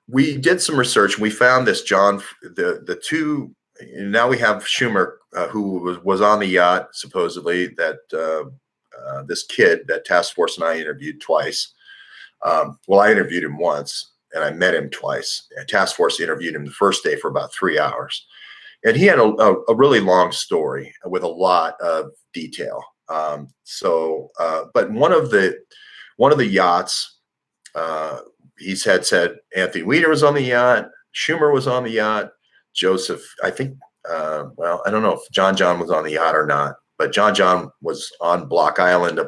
we did some research and we found this the two. Now we have Schumer, who was on the yacht supposedly, that this kid that Task Force and I interviewed twice. Well, I interviewed him once and I met him twice. Task Force interviewed him the first day for about 3 hours. And he had a really long story with a lot of detail. But one of the yachts, he said Anthony Weiner was on the yacht, Schumer was on the yacht, Joseph, I think, well, I don't know if John was on the yacht or not, but John was on Block Island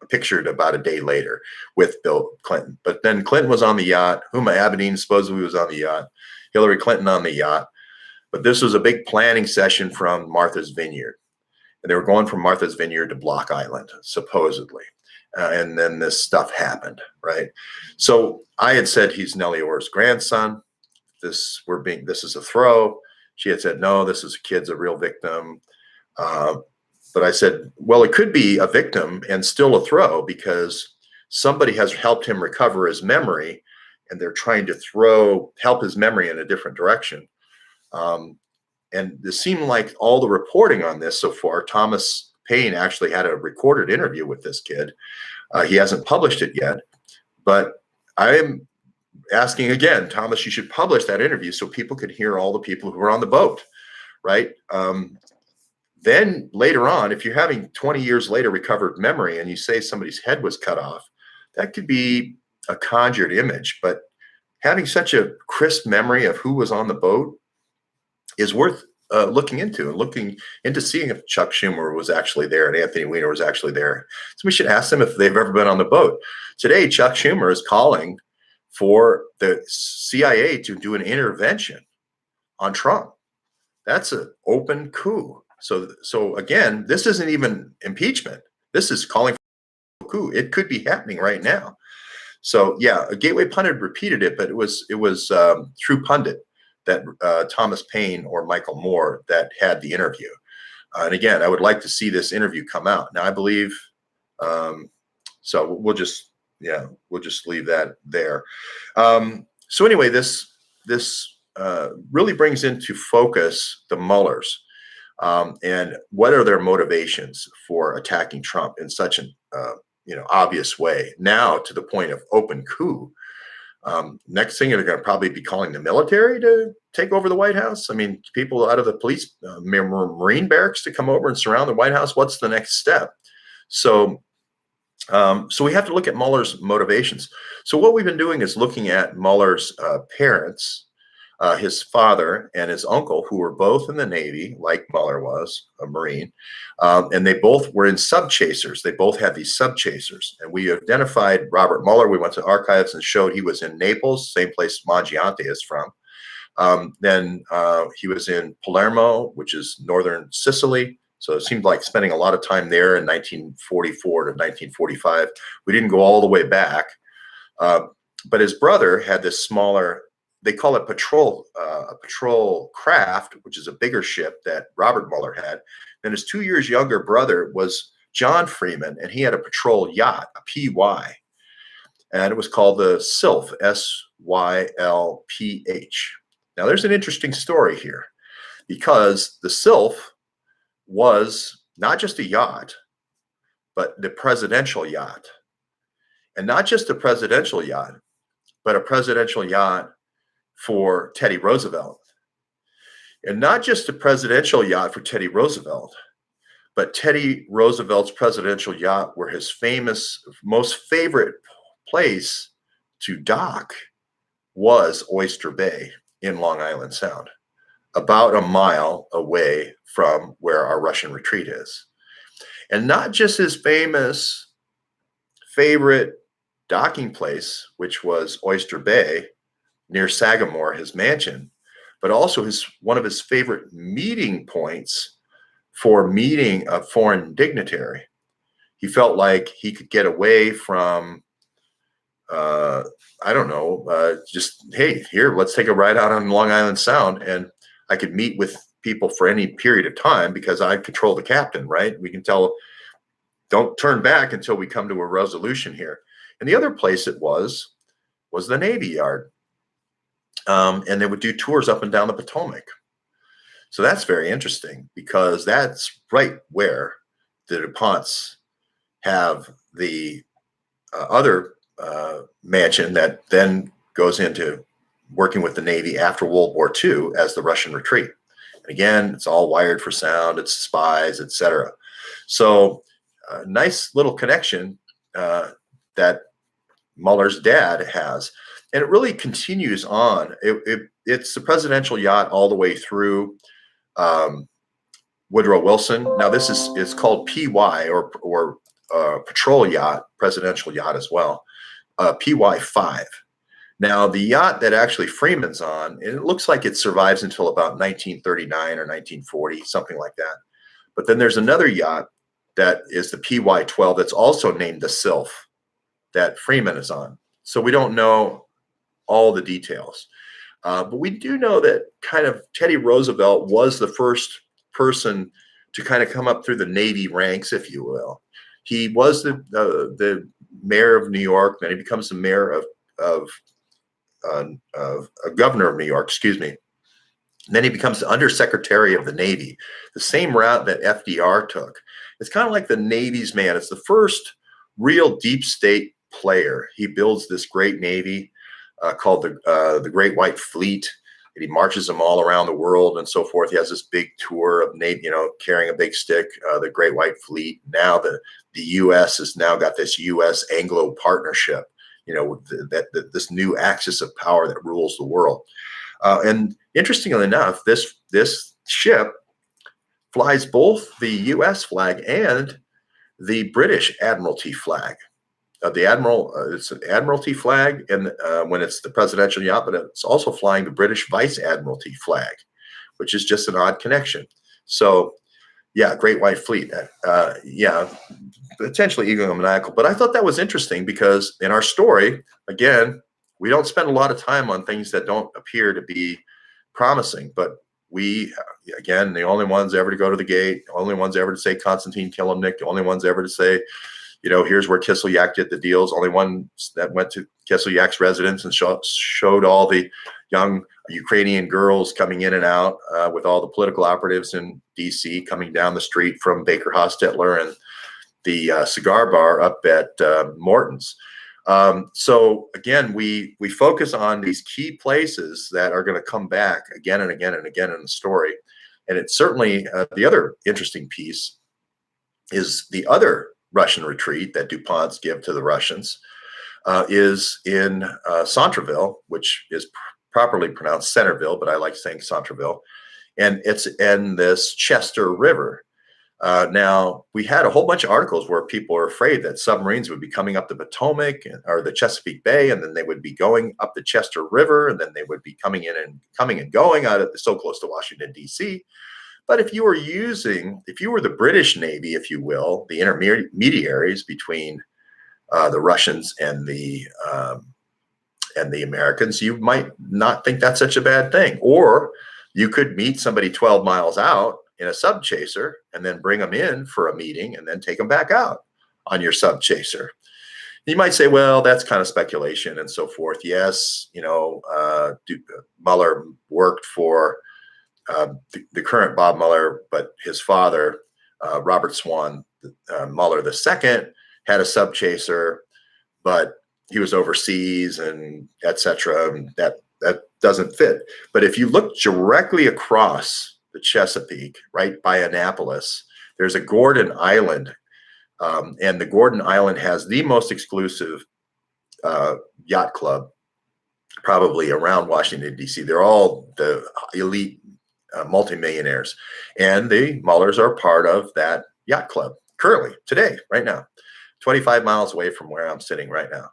pictured about a day later with Bill Clinton. But then Clinton was on the yacht, Huma Abedin supposedly was on the yacht, Hillary Clinton on the yacht. But this was a big planning session from Martha's Vineyard. And they were going from Martha's Vineyard to Block Island, supposedly. And then this stuff happened, right? So I had said he's Nellie Ohr's grandson. This is a throw. She had said, no, this is a kid's a real victim. But I said, well, it could be a victim and still a throw because somebody has helped him recover his memory and they're trying to help his memory in a different direction. And it seemed like all the reporting on this so far, Thomas Paine actually had a recorded interview with this kid. He hasn't published it yet, but I am asking again, Thomas, you should publish that interview so people could hear all the people who were on the boat, right? Then later on, if you're having 20 years later recovered memory and you say somebody's head was cut off, that could be a conjured image. But having such a crisp memory of who was on the boat is worth looking into seeing if Chuck Schumer was actually there and Anthony Weiner was actually there. So we should ask them if they've ever been on the boat. Today, Chuck Schumer is calling for the CIA to do an intervention on Trump. That's an open coup. So again, this isn't even impeachment. This is calling for a coup. It could be happening right now. So yeah, a Gateway Pundit repeated it, but it was True Pundit that Thomas Paine or Michael Moore that had the interview. And again, I would like to see this interview come out. Now I believe, so we'll just leave that there. So anyway, this really brings into focus the Muellers and what are their motivations for attacking Trump in such an obvious way, now to the point of open coup. Next thing, they're going to probably be calling the military to take over the White House. I mean, people out of the police, Marine barracks to come over and surround the White House. What's the next step? So we have to look at Mueller's motivations. So what we've been doing is looking at Mueller's parents, his father and his uncle, who were both in the Navy, like Mueller was, a Marine, and they both were in subchasers. They both had these subchasers. And we identified Robert Mueller. We went to archives and showed he was in Naples, same place Mangiante is from. Then he was in Palermo, which is northern Sicily. So it seemed like spending a lot of time there in 1944 to 1945. We didn't go all the way back. But his brother had this smaller, they call it a patrol craft, which is a bigger ship that Robert Mueller had. And his 2 years younger brother was John Freeman, and he had a patrol yacht, a PY. And it was called the Sylph, Sylph. Now, there's an interesting story here because the Sylph was not just a yacht, but the presidential yacht. And not just a presidential yacht, but a presidential yacht for Teddy Roosevelt. And not just a presidential yacht for Teddy Roosevelt, but Teddy Roosevelt's presidential yacht where his most favorite place to dock was Oyster Bay in Long Island Sound, about a mile away from where our Russian retreat is. And not just his favorite docking place, which was Oyster Bay near Sagamore, his mansion, but also one of his favorite meeting points for meeting a foreign dignitary. He felt like he could get away from, just, hey, here, let's take a ride out on Long Island Sound, and I could meet with people for any period of time because I control the captain, right? We can tell, don't turn back until we come to a resolution here. And the other place it was the Navy Yard. And they would do tours up and down the Potomac. So that's very interesting because that's right where the DuPonts have the other mansion that then goes into working with the Navy after World War II as the Russian retreat. And again, it's all wired for sound, it's spies, etc. So nice little connection that Mueller's dad has. And it really continues on. It's the presidential yacht all the way through Woodrow Wilson. Now this is called PY or patrol yacht, presidential yacht as well, PY-5. Now the yacht that actually Freeman's on, and it looks like it survives until about 1939 or 1940, something like that. But then there's another yacht that is the PY-12 that's also named the Sylph that Freeman is on. So we don't know all the details. But we do know that kind of Teddy Roosevelt was the first person to kind of come up through the Navy ranks, if you will. He was the mayor of New York, then he becomes the mayor of governor of New York, excuse me. And then he becomes the undersecretary of the Navy, the same route that FDR took. It's kind of like the Navy's man. It's the first real deep state player. He builds this great Navy called the Great White Fleet. And he marches them all around the world and so forth. He has this big tour of Navy, carrying a big stick, the Great White Fleet. Now the U.S. has now got this U.S. Anglo partnership, this new axis of power that rules the world. And interestingly enough, this ship flies both the U.S. flag and the British Admiralty flag. It's an Admiralty flag, and when it's the presidential yacht, but it's also flying the British Vice Admiralty flag, which is just an odd connection. So, yeah, Great White Fleet. Potentially egomaniacal. But I thought that was interesting because in our story, again, we don't spend a lot of time on things that don't appear to be promising. But we, again, the only ones ever to go to the gate, the only ones ever to say Konstantin Kilimnik, the only ones ever to say, here's where Kislyak did the deals. Only one that went to Kislyak's residence and showed all the young Ukrainian girls coming in and out with all the political operatives in D.C. coming down the street from Baker Hostetler and the cigar bar up at Morton's. So again, we focus on these key places that are going to come back again and again and again in the story. And it's certainly the other interesting piece is the other Russian retreat that DuPonts give to the Russians is in Centreville, which is properly pronounced Centerville, but I like saying Centreville. And it's in this Chester River. Now, we had a whole bunch of articles where people are afraid that submarines would be coming up the Potomac or the Chesapeake Bay, and then they would be going up the Chester River, and then they would be coming and going out of so close to Washington, D.C. But if you were the British Navy, if you will, the intermediaries between the Russians and the Americans, you might not think that's such a bad thing. Or you could meet somebody 12 miles out in a sub chaser and then bring them in for a meeting and then take them back out on your sub chaser. You might say, well, that's kind of speculation and so forth. Yes, Mueller worked for the current Bob Mueller, but his father, Robert Swan Mueller II, had a sub chaser, but he was overseas and etc. And that doesn't fit. But if you look directly across the Chesapeake, right by Annapolis, there's a Gordon Island, and the Gordon Island has the most exclusive yacht club probably around Washington, D.C. They're all the elite multimillionaires, and the Muellers are part of that yacht club currently, today, right now, 25 miles away from where I'm sitting right now.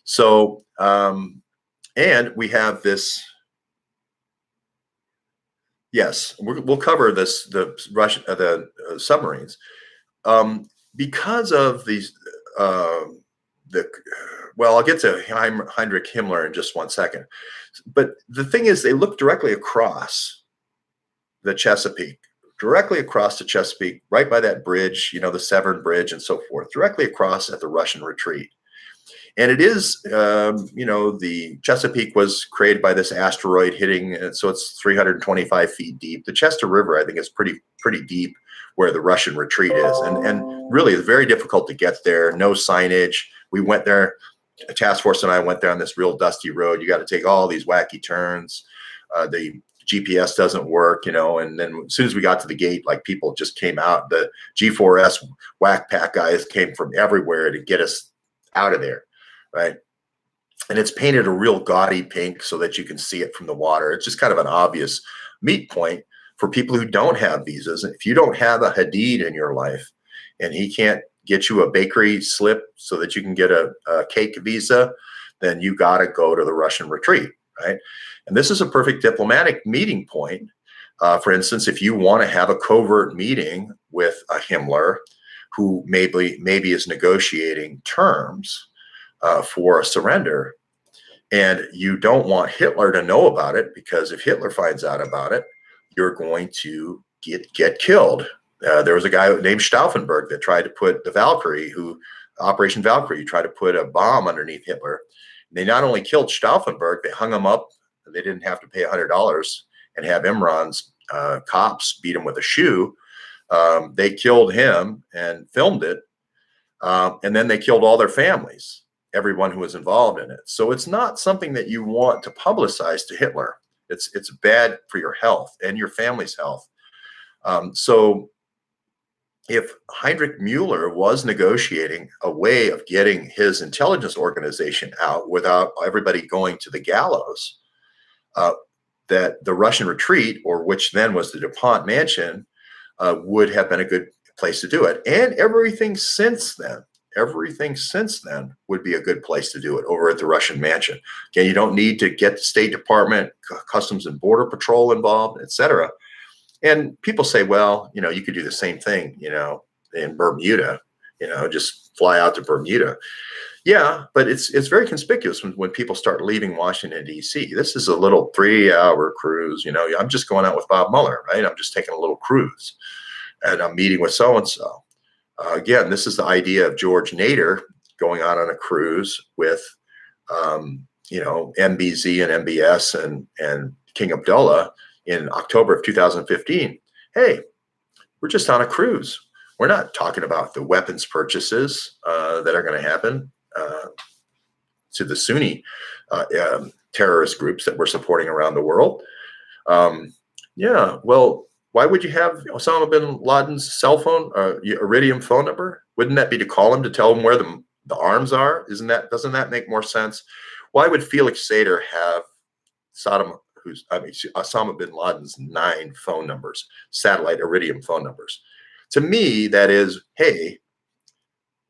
So, and we have this. Yes, we'll cover this, the Russian, submarines, because of these. Well, I'll get to Heinrich Himmler in just one second, but the thing is, they look directly across the Chesapeake, right by that bridge, the Severn Bridge and so forth, directly across at the Russian retreat. And it is, the Chesapeake was created by this asteroid hitting, and so it's 325 feet deep. The Chester River, I think, is pretty deep where the Russian retreat is, and really it's very difficult to get there. No signage. We went there. A task force and I went there on this real dusty road. You got to take all these wacky turns. The GPS doesn't work, and then as soon as we got to the gate, like people just came out. The G4S whack pack guys came from everywhere to get us out of there, right? And it's painted a real gaudy pink so that you can see it from the water. It's just kind of an obvious meet point for people who don't have visas. If you don't have a Hadid in your life and he can't get you a bakery slip so that you can get a cake visa, then you got to go to the Russian retreat, right? And this is a perfect diplomatic meeting point. For instance, if you want to have a covert meeting with a Himmler who maybe is negotiating terms for a surrender, and you don't want Hitler to know about it, because if Hitler finds out about it, you're going to get killed. There was a guy named Stauffenberg that tried to put the Valkyrie, Operation Valkyrie, tried to put a bomb underneath Hitler. They not only killed Stauffenberg, they hung him up. They didn't have to pay $100 and have Imran's cops beat him with a shoe. They killed him and filmed it. And then they killed all their families, everyone who was involved in it. So it's not something that you want to publicize to Hitler. It's bad for your health and your family's health. So if Heinrich Mueller was negotiating a way of getting his intelligence organization out without everybody going to the gallows, that the Russian retreat, or which then was the DuPont mansion, would have been a good place to do it. And everything since then would be a good place to do it over at the Russian mansion. Again, you don't need to get the State Department, Customs and Border Patrol involved, etc. And people say, well, you could do the same thing, in Bermuda, just fly out to Bermuda. Yeah, but it's very conspicuous when people start leaving Washington, D.C. This is a little 3-hour cruise. I'm just going out with Bob Mueller, right? I'm just taking a little cruise, and I'm meeting with so-and-so. Again, this is the idea of George Nader going out on a cruise with, MBZ and MBS and King Abdullah in October of 2015. Hey, we're just on a cruise. We're not talking about the weapons purchases that are going to happen to the Sunni terrorist groups that we're supporting around the world. Well, why would you have Osama bin Laden's cell phone, Iridium phone number? Wouldn't that be to call him to tell him where the arms are? Doesn't that make more sense? Why would Felix Sater have Osama bin Laden's 9 phone numbers, satellite Iridium phone numbers? To me, that is, hey,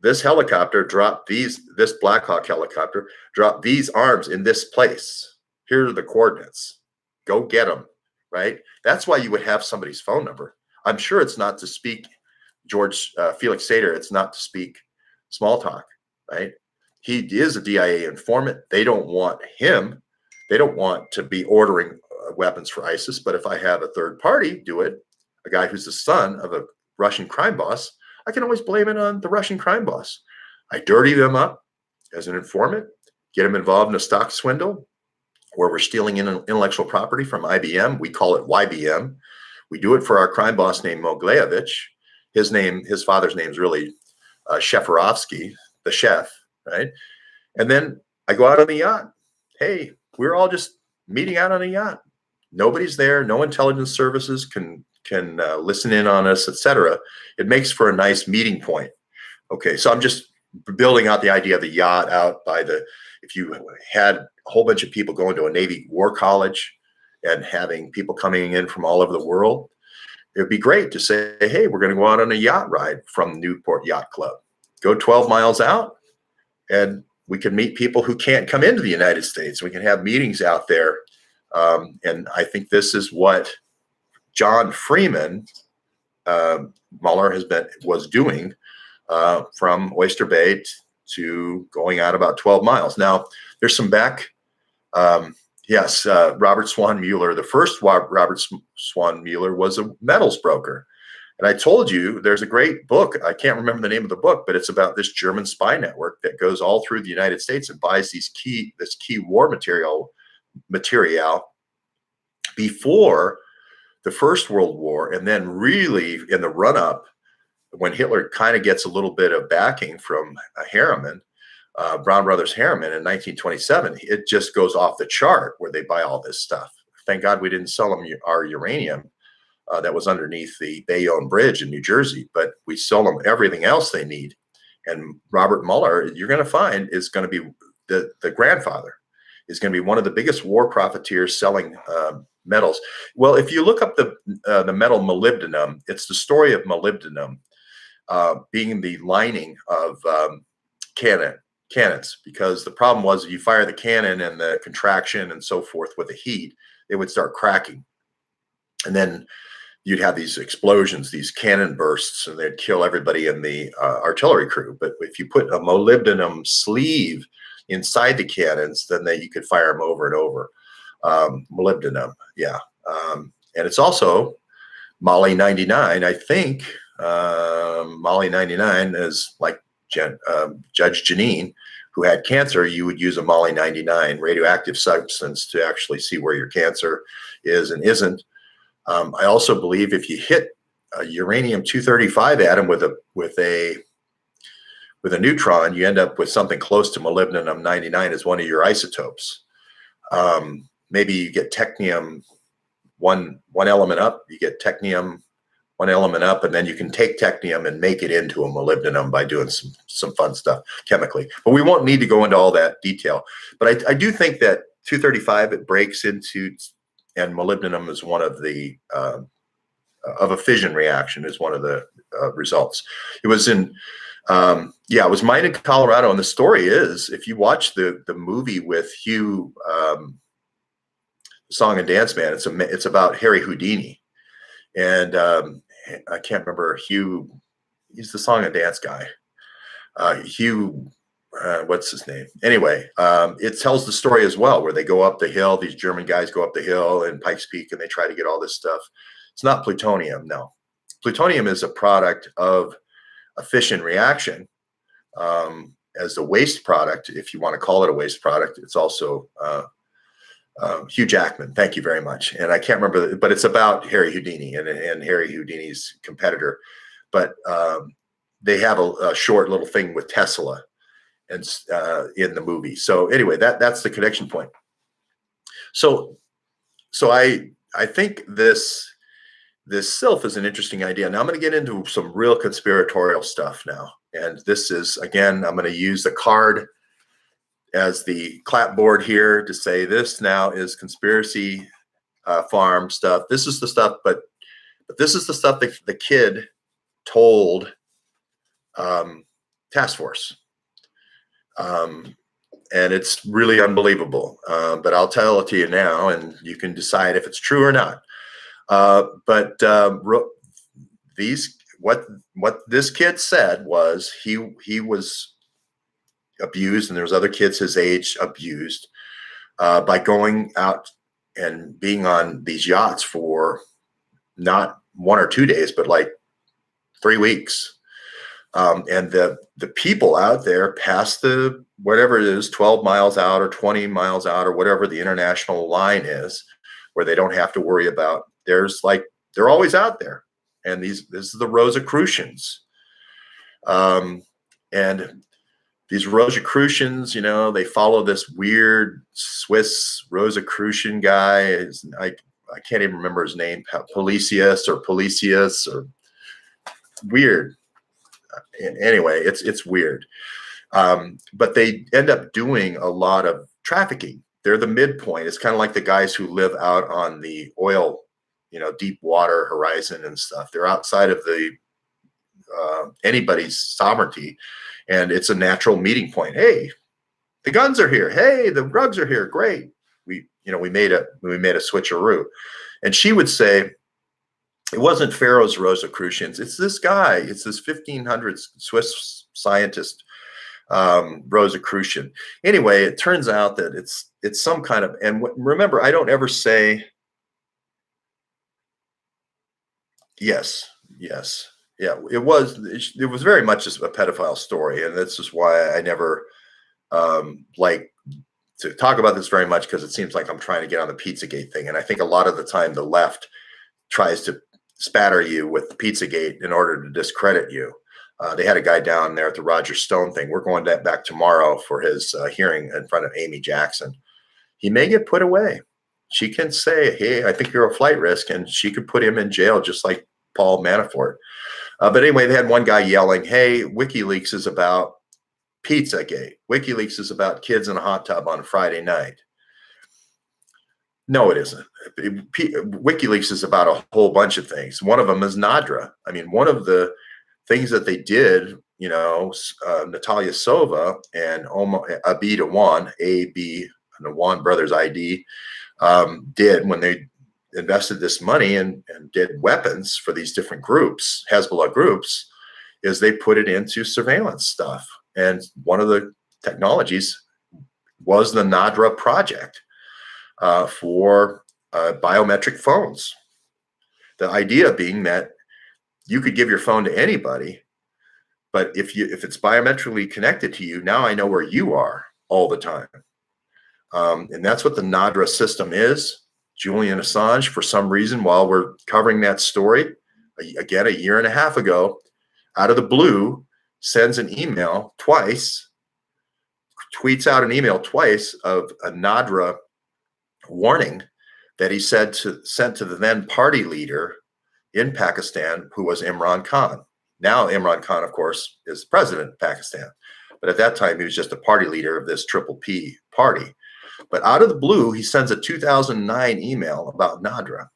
this helicopter dropped this Black Hawk helicopter dropped these arms in this place. Here are the coordinates. Go get them, right? That's why you would have somebody's phone number. I'm sure it's not to speak Felix Sater. It's not to speak small talk, right? He is a DIA informant. They don't want him. They don't want to be ordering weapons for ISIS. But if I have a third party do it, a guy who's the son of a Russian crime boss, I can always blame it on the Russian crime boss. I dirty them up as an informant, get them involved in a stock swindle where we're stealing intellectual property from IBM. We call it YBM. We do it for our crime boss named Mogilevich. His father's name is really Sheferovsky, the chef, right? And then I go out on the yacht. Hey, we're all just meeting out on a yacht. Nobody's there. No intelligence services can listen in on us, etc. It makes for a nice meeting point. Okay, so I'm just building out the idea of the yacht out by if you had a whole bunch of people going to a Navy War College and having people coming in from all over the world, it would be great to say, hey, we're going to go out on a yacht ride from Newport Yacht Club. Go 12 miles out, and we can meet people who can't come into the United States. We can have meetings out there. And I think this is what John Freeman, Mueller was doing from Oyster Bay to going out about 12 miles. Now, there's some Robert Swan Mueller. The first Robert Swan Mueller was a metals broker. And I told you there's a great book. I can't remember the name of the book, but it's about this German spy network that goes all through the United States and buys this key war material before the First World War, and then really in the run-up, when Hitler kind of gets a little bit of backing from Harriman, Brown Brothers Harriman in 1927, it just goes off the chart where they buy all this stuff. Thank God we didn't sell them our uranium that was underneath the Bayonne Bridge in New Jersey, but we sell them everything else they need. And Robert Mueller, you're going to find, is going to be the grandfather, is going to be one of the biggest war profiteers selling metals. Well, if you look up the metal molybdenum, it's the story of molybdenum being the lining of cannons, because the problem was you fire the cannon and the contraction and so forth with the heat, it would start cracking. And then you'd have these explosions, these cannon bursts, and they'd kill everybody in the artillery crew. But if you put a molybdenum sleeve inside the cannons, then you could fire them over and over. Molybdenum, yeah. And it's also Molly 99. I think Molly 99 is like Judge Janine, who had cancer. You would use a Molly 99 radioactive substance to actually see where your cancer is and isn't. I also believe if you hit a uranium-235 atom with a neutron, you end up with something close to molybdenum 99 as one of your isotopes. Maybe you get technium one element up, you get technium one element up, and then you can take technium and make it into a molybdenum by doing some fun stuff chemically. But we won't need to go into all that detail. But I do think that 235, it breaks into, and molybdenum is one of the of a fission reaction is one of the results. It was in it was mined in Colorado, and the story is, if you watch the movie with Hugh, Song and Dance Man, it's about Harry Houdini, and I can't remember Hugh. He's the song and dance guy. Hugh, what's his name? Anyway, it tells the story as well, where they go up the hill. These German guys go up the hill in Pikes Peak, and they try to get all this stuff. It's not plutonium, no. Plutonium is a product of a fission reaction as a waste product, if you want to call it a waste product. It's also Hugh Jackman. Thank you very much. And I can't remember, but it's about Harry Houdini and Harry Houdini's competitor. But they have a short little thing with Tesla and in the movie. So anyway, that's the connection point. So I think this SILF is an interesting idea. Now I'm going to get into some real conspiratorial stuff now. And this is, again, I'm going to use the card as the clapboard here to say this now is conspiracy farm stuff. This is the stuff, but this is the stuff that the kid told task force. And it's really unbelievable. But I'll tell it to you now, and you can decide if it's true or not. What this kid said was he was abused, and there was other kids his age abused by going out and being on these yachts for not 1 or 2 days, but like 3 weeks. And the people out there past the, whatever it is, 12 miles out or 20 miles out or whatever the international line is, where they don't have to worry about, they're always out there. And this is the Rosicrucians. And these Rosicrucians, they follow this weird Swiss Rosicrucian guy. I can't even remember his name, Policius or weird. Anyway, it's weird. But they end up doing a lot of trafficking. They're the midpoint. It's kind of like the guys who live out on the oil, deep water horizon and stuff. They're outside of the anybody's sovereignty, and it's a natural meeting point. Hey, the guns are here. Hey, the drugs are here. Great. We made a switcheroo. And she would say, it wasn't Pharaoh's Rosicrucians. It's this guy. It's this 1500s Swiss scientist, Rosicrucian. Anyway, it turns out that it's some kind of, and remember, I don't ever say, yes, Yes. Yeah, it was. It was very much just a pedophile story, and this is why I never like to talk about this very much, because it seems like I'm trying to get on the Pizzagate thing, and I think a lot of the time the left tries to spatter you with Pizzagate in order to discredit you. They had a guy down there at the Roger Stone thing. We're going back tomorrow for his hearing in front of Amy Jackson. He may get put away. She can say, "Hey, I think you're a flight risk," and she could put him in jail just like Paul Manafort. But anyway, they had one guy yelling, "Hey, WikiLeaks is about Pizzagate. WikiLeaks is about kids in a hot tub on a Friday night." No, it isn't. WikiLeaks is about a whole bunch of things. One of them is Nadra. I mean, one of the things that they did, Natalia Sova and Abid Awan, A.B. and Awan Brothers ID, did when they invested this money and did weapons for these different groups, Hezbollah groups, is they put it into surveillance stuff. And one of the technologies was the Nadra project for biometric phones. The idea being that you could give your phone to anybody, but if it's biometrically connected to you, now I know where you are all the time. And that's what the Nadra system is. Julian Assange, for some reason, while we're covering that story, again, a year and a half ago, out of the blue, sends an email twice, tweets out an email twice of a Nadra warning that he sent to the then party leader in Pakistan, who was Imran Khan. Now Imran Khan, of course, is president of Pakistan. But at that time, he was just a party leader of this Triple P party. But out of the blue, he sends a 2009 email about Nadra.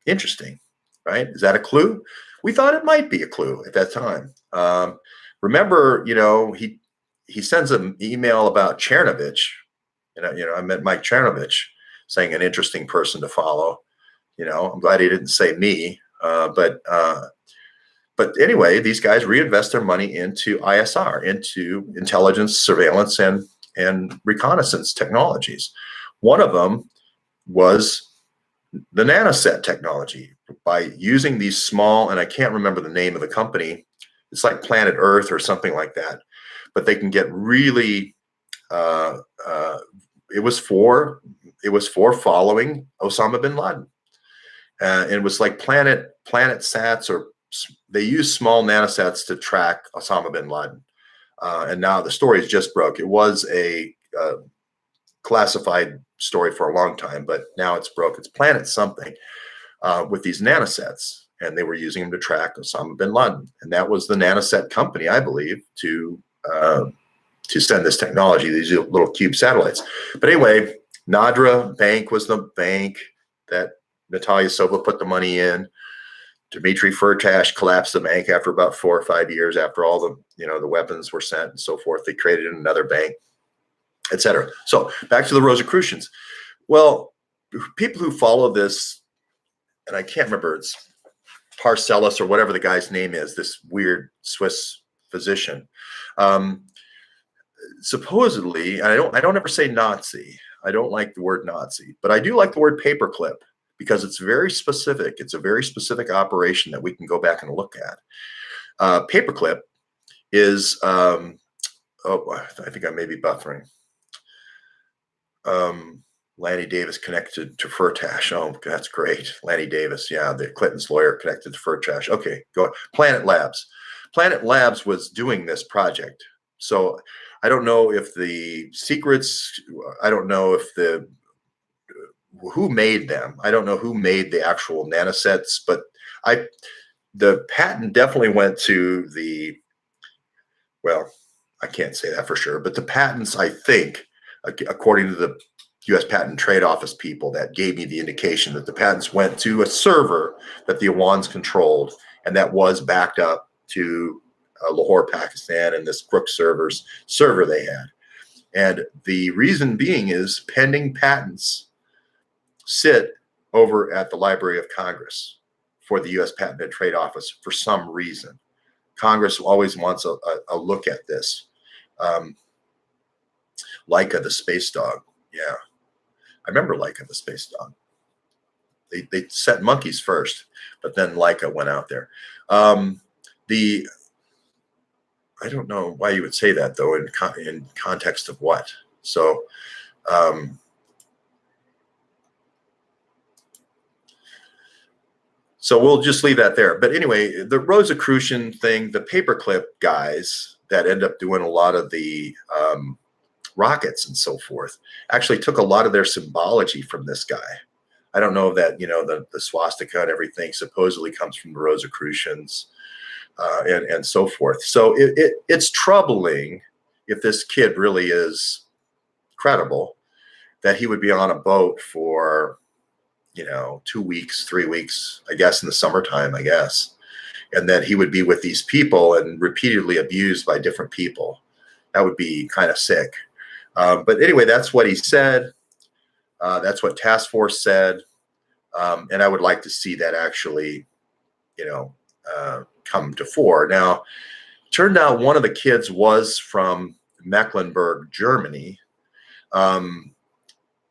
Interesting, right? Is that a clue? We thought it might be a clue at that time. Remember, he sends an email about Chernovich. I met Mike Chernovich, saying an interesting person to follow. I'm glad he didn't say me. But anyway, these guys reinvest their money into ISR, into intelligence, surveillance, and reconnaissance technologies. One of them was the nanoset technology, by using these small, and I can't remember the name of the company. It's like Planet Earth or something like that, but they can get really. It was for following Osama bin Laden, and it was like Planet Sats, or they use small nanosets to track Osama bin Laden. And now the story is just broke. It was a classified story for a long time, but now it's broke. It's Planet something with these nanosets, and they were using them to track Osama bin Laden. And that was the nanoset company, I believe, to send this technology, these little cube satellites. But anyway, Nadra Bank was the bank that Natalia Sova put the money in. Dimitri Firtash collapsed the bank after about 4 or 5 years, after all the the weapons were sent and so forth. They created another bank, etc. So back to the Rosicrucians. Well, people who follow this, and I can't remember, it's Parcells or whatever the guy's name is, this weird Swiss physician. Supposedly, and I don't ever say Nazi. I don't like the word Nazi, but I do like the word paperclip, because it's very specific. It's a very specific operation that we can go back and look at. Paperclip is, I think I may be buffering. Lanny Davis connected to Firtash. Oh, that's great. Lanny Davis, yeah, the Clinton's lawyer connected to Firtash. Okay, go on. Planet Labs. Planet Labs was doing this project. So I don't know if the secrets, I don't know if who made them. I don't know who made the actual nanosets, but the patent definitely went to I can't say that for sure, but the patents, I think, according to the US Patent and Trade Office people, that gave me the indication that the patents went to a server that the Awans controlled, and that was backed up to Lahore, Pakistan, and this Crook server they had. And the reason being is pending patents sit over at the Library of Congress for the U.S. Patent and Trade Office for some reason. Congress always wants a look at this. Laika the space dog. Yeah. I remember Laika the space dog. They set monkeys first, but then Leica went out there. I don't know why you would say that though, in context of what. So so we'll just leave that there. But anyway, the Rosicrucian thing, the paperclip guys that end up doing a lot of the rockets and so forth, actually took a lot of their symbology from this guy. I don't know that, you know, the swastika and everything supposedly comes from the Rosicrucians and so forth. So it's troubling if this kid really is credible, that he would be on a boat for, you know, 2 weeks, 3 weeks, I guess, in the summertime, I guess, and that he would be with these people and repeatedly abused by different people. That would be kind of sick. But anyway, that's what he said. That's what Task Force said. And I would like to see that actually, you know, come to fore. Now, turned out one of the kids was from Mecklenburg, Germany. And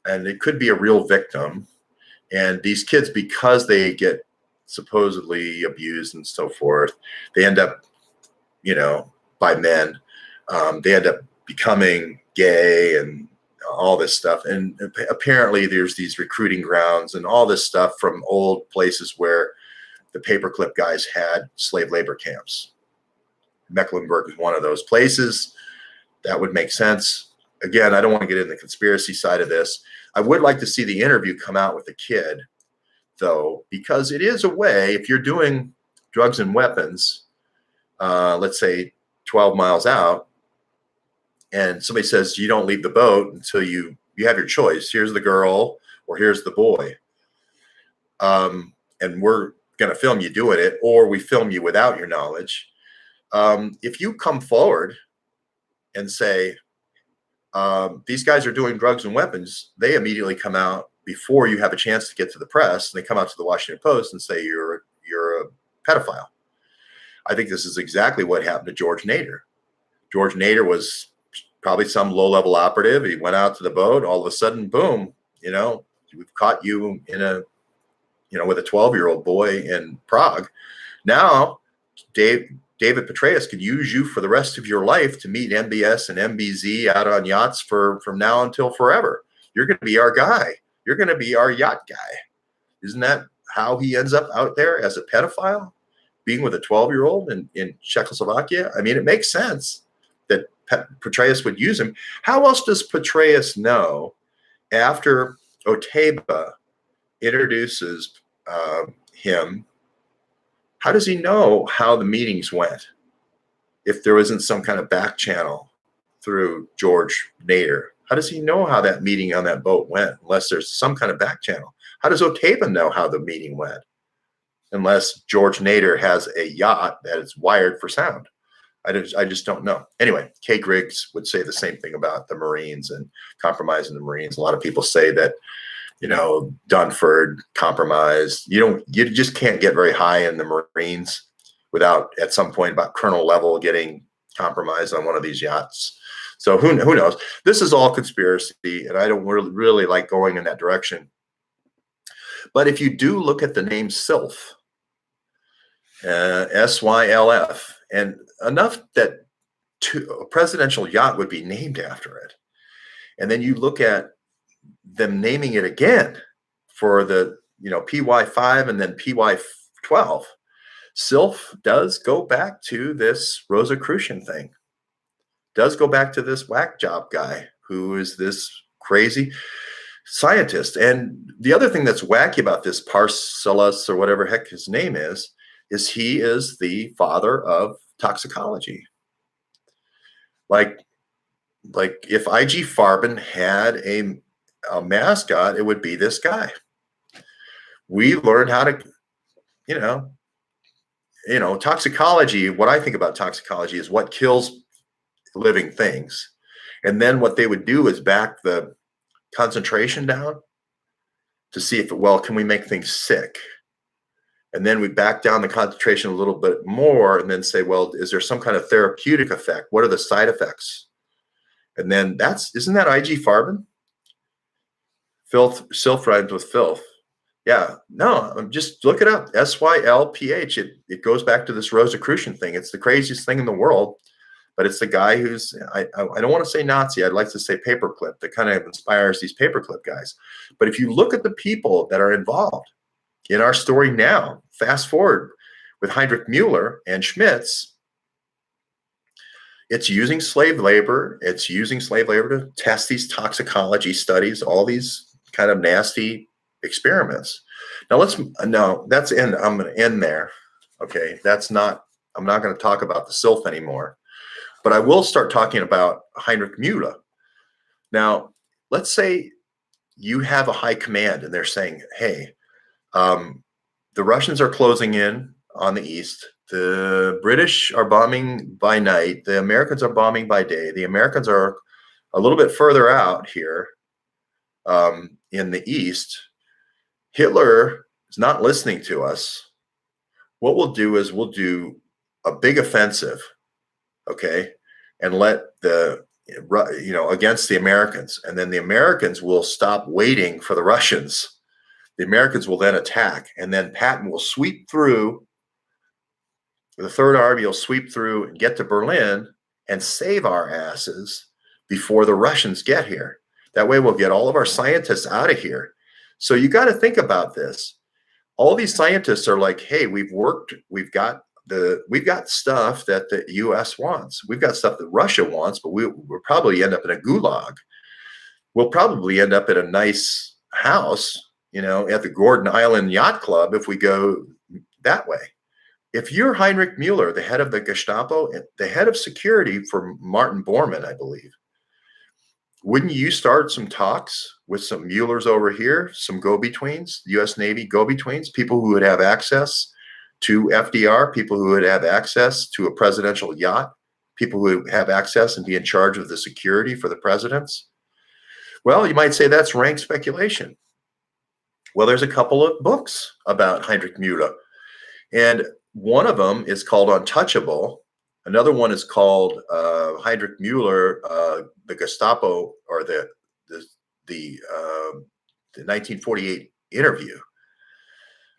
it could be a real victim. And these kids, because they get supposedly abused and so forth, they end up, you know, by men, they end up becoming gay and all this stuff. And apparently there's these recruiting grounds and all this stuff from old places where the paperclip guys had slave labor camps. Mecklenburg is one of those places. That would make sense. Again, I don't want to get into the conspiracy side of this. I would like to see the interview come out with the kid, though, because it is a way, if you're doing drugs and weapons, let's say 12 miles out, and somebody says you don't leave the boat until you have your choice. Here's the girl or here's the boy. And we're going to film you doing it, or we film you without your knowledge. If you come forward and say, these guys are doing drugs and weapons, they immediately come out before you have a chance to get to the press, and they come out to the Washington Post and say you're a pedophile. I think this is exactly what happened to George Nader. George Nader was probably some low-level operative. He went out to the boat. All of a sudden, boom, you know, we've caught you in a, you know, with a 12-year-old boy in Prague. Now, David Petraeus could use you for the rest of your life to meet MBS and MBZ out on yachts from now until forever. You're going to be our guy. You're going to be our yacht guy. Isn't that how he ends up out there as a pedophile, being with a 12-year-old in Czechoslovakia? I mean, it makes sense that Petraeus would use him. How else does Petraeus know after Oteba introduces him? How does he know how the meetings went if there isn't some kind of back channel through George Nader? How does he know how that meeting on that boat went unless there's some kind of back channel? How does Oteba know how the meeting went unless George Nader has a yacht that is wired for sound? I just don't know. Anyway, Kay Griggs would say the same thing about the Marines and compromising the Marines. A lot of people say that, you know, Dunford compromised. You just can't get very high in the Marines without at some point about colonel level getting compromised on one of these yachts. So who knows? This is all conspiracy, and I don't really like going in that direction. But if you do look at the name Sylph, SYLF, and enough that a presidential yacht would be named after it, and then you look at them naming it again for the, you know, PY5 and then PY12, Sylph does go back to this Rosicrucian thing, does go back to this whack job guy who is this crazy scientist. And the other thing that's wacky about this Paracelsus, or whatever heck his name is he is the father of toxicology. Like if IG Farben had a mascot, it would be this guy. We learned how to, you know, toxicology. What I think about toxicology is what kills living things. And then what they would do is back the concentration down to see if, can we make things sick? And then we back down the concentration a little bit more and then say, well, is there some kind of therapeutic effect? What are the side effects? And then isn't that IG Farben? Filth, Sylph rhymes with filth. Yeah, no, just look it up. SYLPH. It goes back to this Rosicrucian thing. It's the craziest thing in the world, but it's the guy who's I don't want to say Nazi. I'd like to say paperclip. That kind of inspires these paperclip guys. But if you look at the people that are involved in our story now, fast forward with Heinrich Mueller and Schmitz, it's using slave labor. It's using slave labor to test these toxicology studies, all these kind of nasty experiments. Now that's end. I'm going to end there. Okay. I'm not going to talk about the SILF anymore, but I will start talking about Heinrich Mueller. Now, let's say you have a high command and they're saying, hey, the Russians are closing in on the east. The British are bombing by night. The Americans are bombing by day. The Americans are a little bit further out here in the east. Hitler is not listening to us. What we'll do is we'll do a big offensive, okay, and let against the Americans. And then the Americans will stop waiting for the Russians. The Americans will then attack, and then Patton will sweep through. The Third Army will sweep through and get to Berlin and save our asses before the Russians get here. That way we'll get all of our scientists out of here. So you got to think about this. All these scientists are like, hey, we've got stuff that the US wants. We've got stuff that Russia wants, but we'll probably end up in a gulag. We'll probably end up at a nice house, at the Gordon Island Yacht Club if we go that way. If you're Heinrich Mueller, the head of the Gestapo, the head of security for Martin Bormann, I believe, wouldn't you start some talks with some Muellers over here, some go-betweens, U.S. Navy go-betweens, people who would have access to FDR, people who would have access to a presidential yacht, people who would have access and be in charge of the security for the presidents? Well, you might say that's rank speculation. Well, there's a couple of books about Heinrich Mueller, and one of them is called Untouchable. Another one is called Heinrich Mueller, the Gestapo, or the 1948 interview.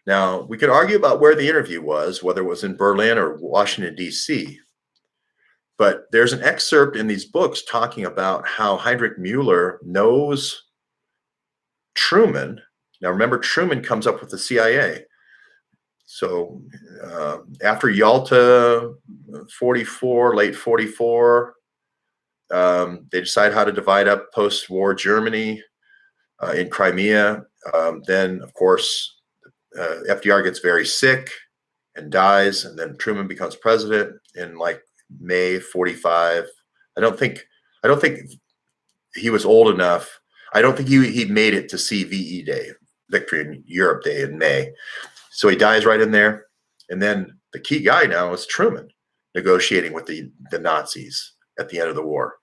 Now, we could argue about where the interview was, whether it was in Berlin or Washington, D.C., but there's an excerpt in these books talking about how Heinrich Mueller knows Truman. Now, remember, Truman comes up with the CIA. So after Yalta, 44, late 44, they decide how to divide up post-war Germany in Crimea. Then, of course, FDR gets very sick and dies, and then Truman becomes president in like May 45. I don't think he was old enough. I don't think he made it to see VE Day, Victory in Europe Day in May. So he dies right in there. And then the key guy now is Truman, negotiating with the Nazis at the end of the war.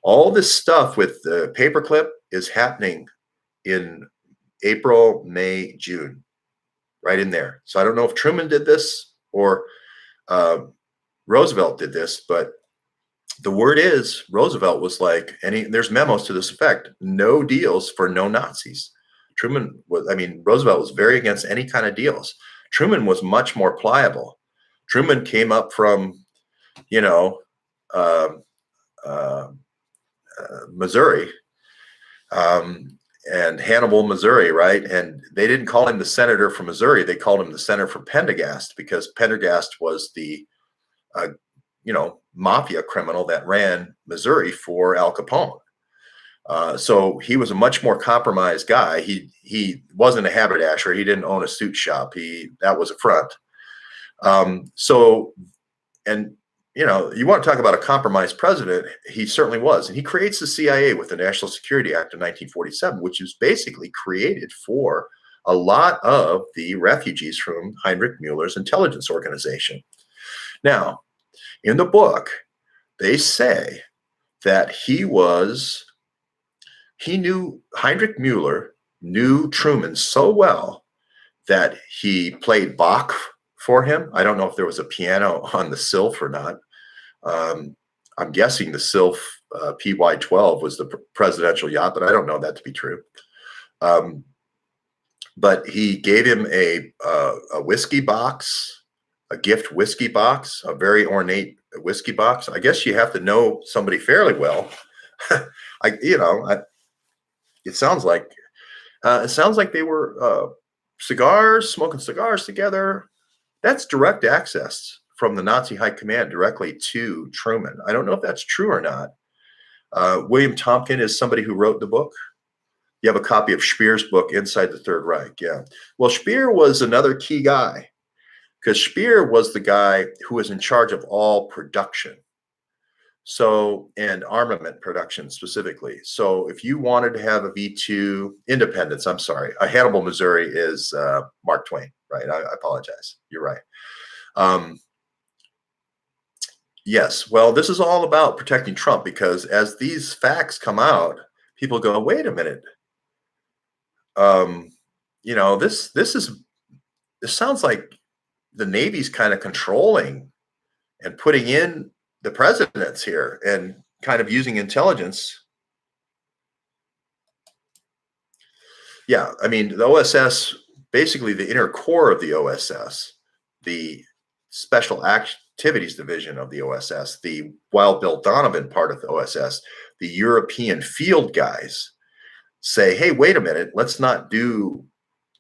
All this stuff with the paperclip is happening in April, May, June, right in there. So I don't know if Truman did this or Roosevelt did this, but the word is Roosevelt was like, there's memos to this effect, no deals for no Nazis. Roosevelt was very against any kind of deals. Truman was much more pliable. Truman came up from, Missouri, and Hannibal, Missouri, right? And they didn't call him the senator from Missouri. They called him the senator from Pendergast, because Pendergast was the, mafia criminal that ran Missouri for Al Capone. So he was a much more compromised guy. He wasn't a haberdasher. He didn't own a suit shop. That was a front. You want to talk about a compromised president, he certainly was. And he creates the CIA with the National Security Act of 1947, which is basically created for a lot of the refugees from Heinrich Mueller's intelligence organization. Now, in the book, they say that Heinrich Mueller knew Truman so well that he played Bach for him. I don't know if there was a piano on the Sylph or not. I'm guessing the Sylph PY-12 was the presidential yacht, but I don't know that to be true. but he gave him a whiskey box, a gift whiskey box, a very ornate whiskey box. I guess you have to know somebody fairly well. It sounds like they were smoking cigars together. That's direct access from the Nazi high command directly to Truman. I don't know if that's true or not. William Tompkin is somebody who wrote the book. You have a copy of Speer's book, Inside the Third Reich. Yeah. Well, Speer was another key guy because Speer was the guy who was in charge of all production. So, and armament production specifically. So if you wanted to have a V2 Independence, I'm sorry, Hannibal, Missouri is Mark Twain, right? I apologize. You're right. Yes. Well, this is all about protecting Trump because as these facts come out, people go, wait a minute. This sounds like the Navy's kind of controlling and putting in the presidents here and kind of using intelligence. Yeah, I mean, the OSS, basically the inner core of the OSS, the Special Activities Division of the OSS, the Wild Bill Donovan part of the OSS, the European field guys say, hey, wait a minute, let's not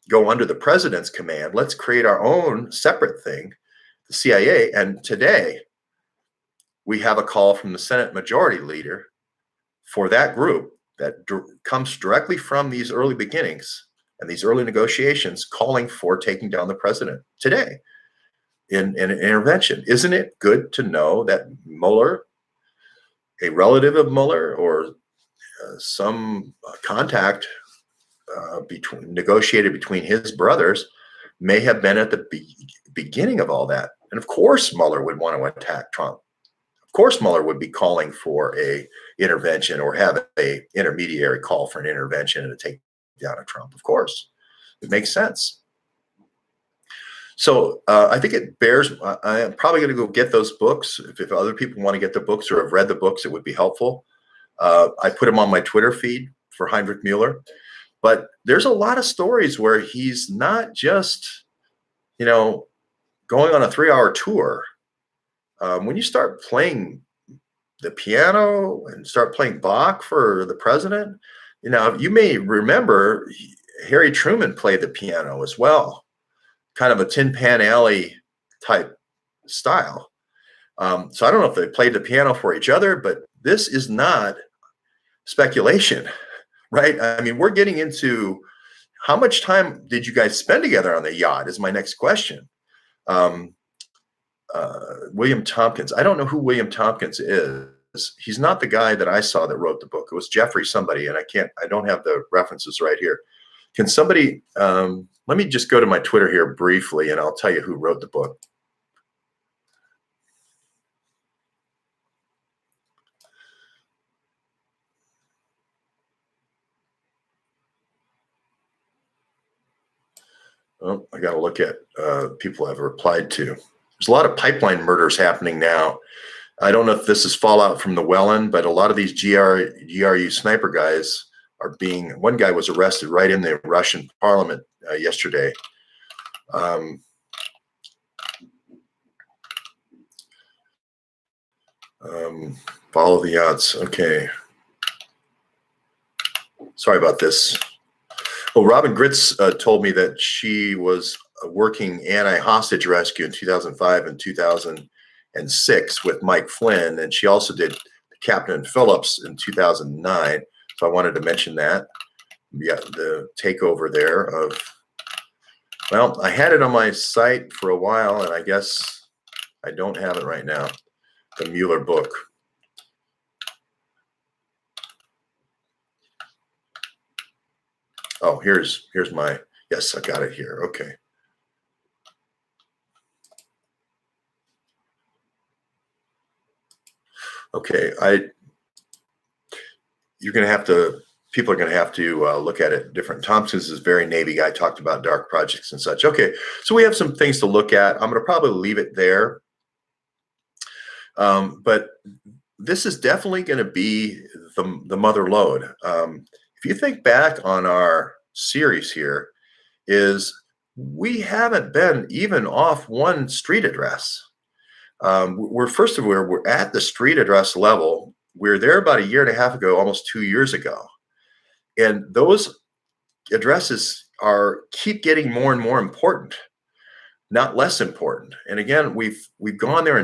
go under the president's command. Let's create our own separate thing, the CIA. And today, we have a call from the Senate Majority Leader for that group that comes directly from these early beginnings and these early negotiations calling for taking down the president today in an intervention. Isn't it good to know that Mueller, a relative of Mueller or some contact negotiated between his brothers may have been at the beginning of all that? And of course, Mueller would want to attack Trump. Of course, Mueller would be calling for a intervention or have a intermediary call for an intervention and a take down of Trump. Of course, it makes sense. So I think it bears. I am probably going to go get those books. If other people want to get the books or have read the books, it would be helpful. I put them on my Twitter feed for Heinrich Mueller. But there's a lot of stories where he's not just, going on a 3-hour tour. When you start playing the piano and start playing Bach for the president, you may remember Harry Truman played the piano as well, kind of a Tin Pan Alley type style. So I don't know if they played the piano for each other, but this is not speculation, right? I mean, we're getting into how much time did you guys spend together on the yacht is my next question. William Tompkins. I don't know who William Tompkins is. He's not the guy that I saw that wrote the book. It was Jeffrey somebody, and I don't have the references right here. Can somebody, let me just go to my Twitter here briefly, and I'll tell you who wrote the book. Oh, I got to look at people I've replied to. There's a lot of pipeline murders happening now. I don't know if this is fallout from the Wellen, but a lot of these GRU sniper guys are one guy was arrested right in the Russian parliament yesterday. Follow the odds. Okay. Sorry about this. Well, Robin Gritz told me that she was working anti-hostage rescue in 2005 and 2006 with Mike Flynn, and she also did Captain Phillips in 2009. So I wanted to mention that. Yeah, the takeover there of, well, I had it on my site for a while, and I guess I don't have it right now. The Mueller book. Oh, here's my, yes, I got it here. Okay. Okay, people are going to have to look at it different. Thompson's is very Navy guy, talked about dark projects and such. Okay, so we have some things to look at. I'm going to probably leave it there. But this is definitely going to be the mother lode. If you think back on our series here, is we haven't been even off one street address. We're first of all, we're at the street address level. We were there about a year and a half ago, almost 2 years ago. And those addresses keep getting more and more important, not less important. And again, we've gone there and